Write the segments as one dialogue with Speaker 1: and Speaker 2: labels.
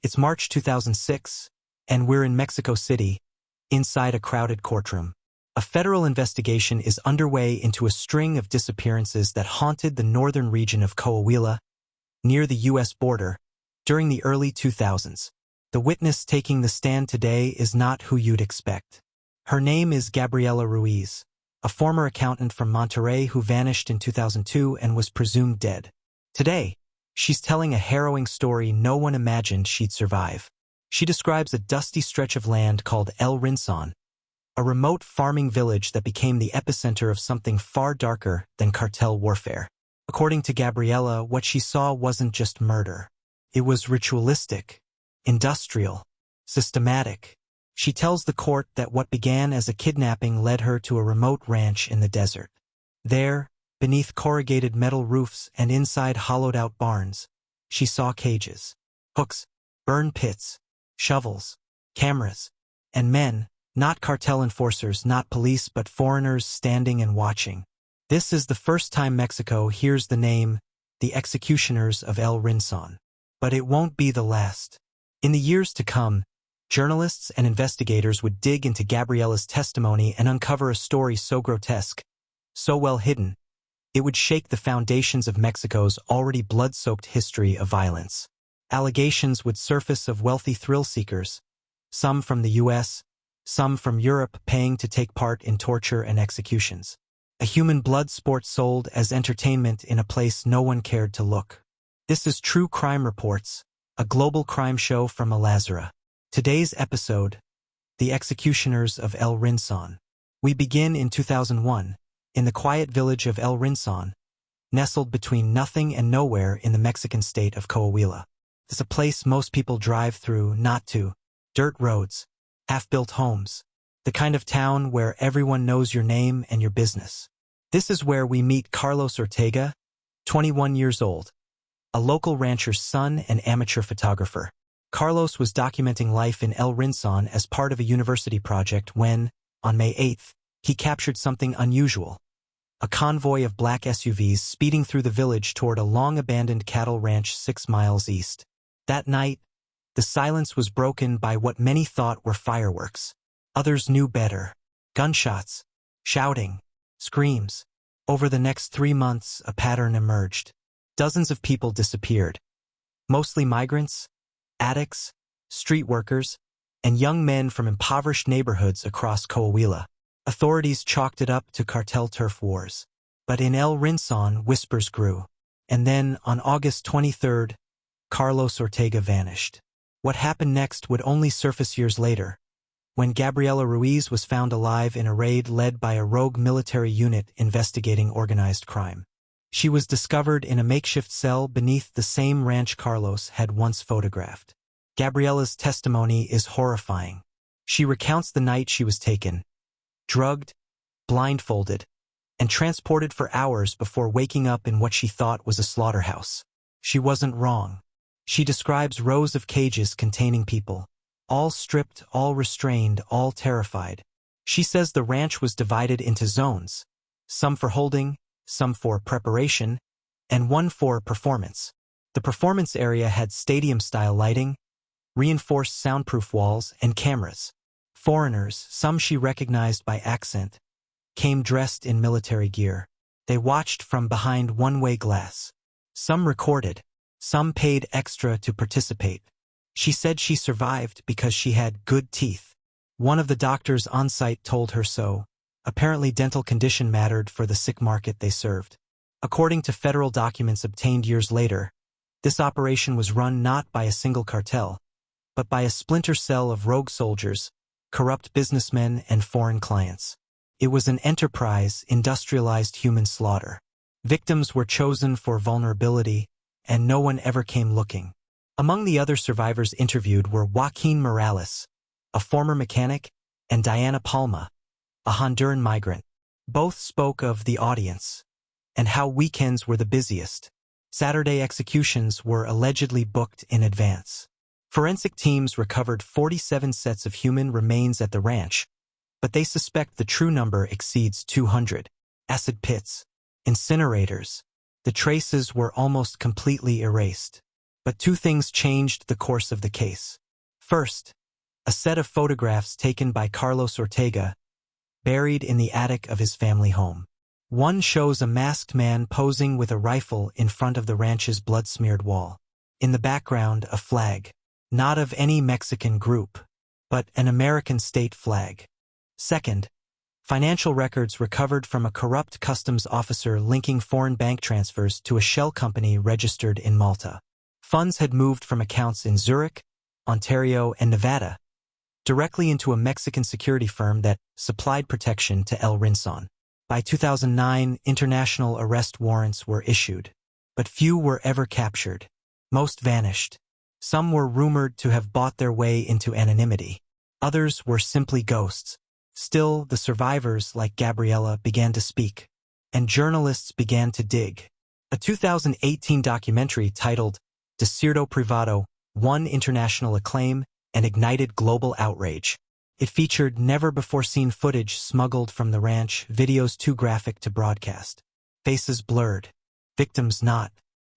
Speaker 1: It's March 2006, and we're in Mexico City, inside a crowded courtroom. A federal investigation is underway into a string of disappearances that haunted the northern region of Coahuila, near the U.S. border, during the early 2000s. The witness taking the stand today is not who you'd expect. Her name is Gabriela Ruiz, a former accountant from Monterrey who vanished in 2002 and was presumed dead. Today, she's telling a harrowing story no one imagined she'd survive. She describes a dusty stretch of land called El Rincón, a remote farming village that became the epicenter of something far darker than cartel warfare. According to Gabriela, what she saw wasn't just murder. It was ritualistic, industrial, systematic. She tells the court that what began as a kidnapping led her to a remote ranch in the desert. There, beneath corrugated metal roofs and inside hollowed-out barns, she saw cages, hooks, burn pits, shovels, cameras, and men, not cartel enforcers, not police, but foreigners standing and watching. This is the first time Mexico hears the name, the Executioners of El Rincón. But it won't be the last. In the years to come, journalists and investigators would dig into Gabriela's testimony and uncover a story so grotesque, so well hidden, it would shake the foundations of Mexico's already blood-soaked history of violence. Allegations would surface of wealthy thrill-seekers, some from the U.S., some from Europe, paying to take part in torture and executions. A human blood sport sold as entertainment in a place no one cared to look. This is True Crime Reports, a global crime show from Al-Azhar. Today's episode, The Executioners of El Rincón. We begin in 2001, in the quiet village of El Rincón, nestled between nothing and nowhere in the Mexican state of Coahuila. It's a place most people drive through, not to. Dirt roads, half-built homes, the kind of town where everyone knows your name and your business. This is where we meet Carlos Ortega, 21 years old, a local rancher's son and amateur photographer. Carlos was documenting life in El Rincón as part of a university project when, on May 8th, he captured something unusual. A convoy of black SUVs speeding through the village toward a long-abandoned cattle ranch 6 miles east. That night, the silence was broken by what many thought were fireworks. Others knew better. Gunshots, shouting, screams. Over the next 3 months, a pattern emerged. Dozens of people disappeared. Mostly migrants, addicts, street workers, and young men from impoverished neighborhoods across Coahuila. Authorities chalked it up to cartel turf wars. But in El Rincón, whispers grew. And then, on August 23rd, Carlos Ortega vanished. What happened next would only surface years later, when Gabriela Ruiz was found alive in a raid led by a rogue military unit investigating organized crime. She was discovered in a makeshift cell beneath the same ranch Carlos had once photographed. Gabriela's testimony is horrifying. She recounts the night she was taken, drugged, blindfolded, and transported for hours before waking up in what she thought was a slaughterhouse. She wasn't wrong. She describes rows of cages containing people, all stripped, all restrained, all terrified. She says the ranch was divided into zones, some for holding, some for preparation, and one for performance. The performance area had stadium-style lighting, reinforced soundproof walls, and cameras. Foreigners, some she recognized by accent, came dressed in military gear. They watched from behind one-way glass. Some recorded, some paid extra to participate. She said she survived because she had good teeth. One of the doctors on site told her so. Apparently dental condition mattered for the sick market they served. According to federal documents obtained years later, this operation was run not by a single cartel, but by a splinter cell of rogue soldiers, corrupt businessmen, and foreign clients. It was an enterprise, industrialized human slaughter. Victims were chosen for vulnerability, and no one ever came looking. Among the other survivors interviewed were Joaquin Morales, a former mechanic, and Diana Palma, a Honduran migrant. Both spoke of the audience, and how weekends were the busiest. Saturday executions were allegedly booked in advance. Forensic teams recovered 47 sets of human remains at the ranch, but they suspect the true number exceeds 200. Acid pits, incinerators. The traces were almost completely erased. But two things changed the course of the case. First, a set of photographs taken by Carlos Ortega, buried in the attic of his family home. One shows a masked man posing with a rifle in front of the ranch's blood-smeared wall. In the background, a flag, not of any Mexican group, but an American state flag. Second, financial records recovered from a corrupt customs officer linking foreign bank transfers to a shell company registered in Malta. Funds had moved from accounts in Zurich, Ontario, and Nevada, directly into a Mexican security firm that supplied protection to El Rincón. By 2009, international arrest warrants were issued, but few were ever captured. Most vanished. Some were rumored to have bought their way into anonymity. Others were simply ghosts. Still, the survivors, like Gabriela, began to speak, and journalists began to dig. A 2018 documentary titled Desierto Privado won international acclaim and ignited global outrage. It featured never-before-seen footage smuggled from the ranch, videos too graphic to broadcast, faces blurred, victims not.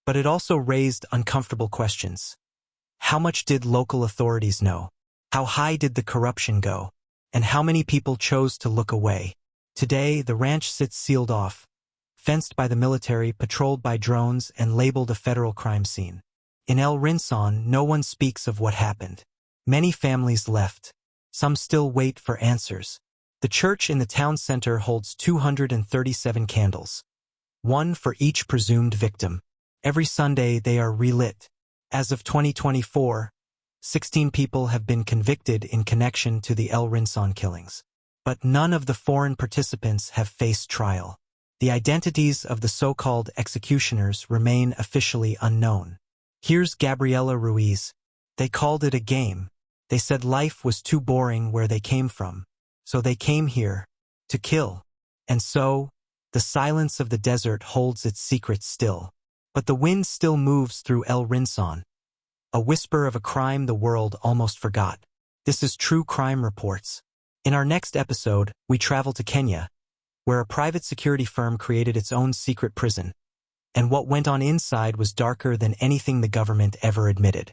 Speaker 1: But it also raised uncomfortable questions. How much did local authorities know? How high did the corruption go? And how many people chose to look away? Today, the ranch sits sealed off, fenced by the military, patrolled by drones, and labeled a federal crime scene. In El Rincón, no one speaks of what happened. Many families left. Some still wait for answers. The church in the town center holds 237 candles, one for each presumed victim. Every Sunday they are relit. As of 2024, 16 people have been convicted in connection to the El Rincón killings. But none of the foreign participants have faced trial. The identities of the so-called executioners remain officially unknown. Here's Gabriela Ruiz. They called it a game. They said life was too boring where they came from. So they came here to kill. And so, the silence of the desert holds its secrets still. But the wind still moves through El Rincón, a whisper of a crime the world almost forgot. This is True Crime Reports. In our next episode, we travel to Kenya, where a private security firm created its own secret prison. And what went on inside was darker than anything the government ever admitted.